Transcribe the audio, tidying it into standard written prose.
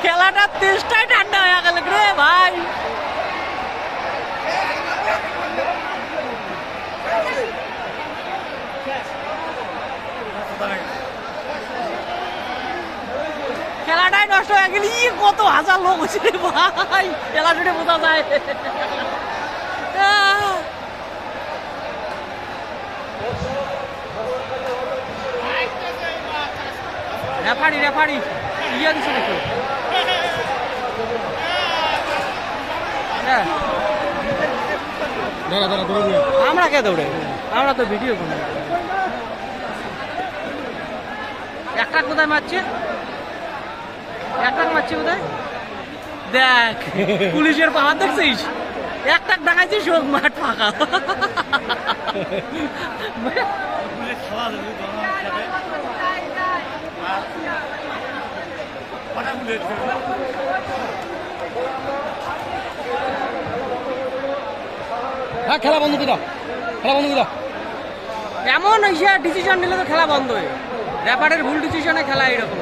খেলাটা তেষ্টাই ঠান্ডা হয়ে গেল রে ভাই। খেলাটাই নষ্ট হয়ে গেল। কত হাজার লোক হচ্ছে রে ভাই, খেলা শুনে বোঝা যায়। রেফারি রেফারি ইয়ে দিচ্ছে দেখো। আমরা কে দৌড়ে, আমরা তো ভিডিও করি। একটা কোথায় মারছে, একটা মারছে কোথায় দেখ, পুলিশের পাওয়ার দেখছিস, একটা ডাকাইছিস মাঠ ফাঁকা। হ্যাঁ খেলা বন্ধ করে দাও, খেলা বন্ধ করে দাও। এমন ডিসিশন নিলে তো খেলা বন্ধ হয়ে, রেফারির ভুল ডিসিশনে খেলা এরকম।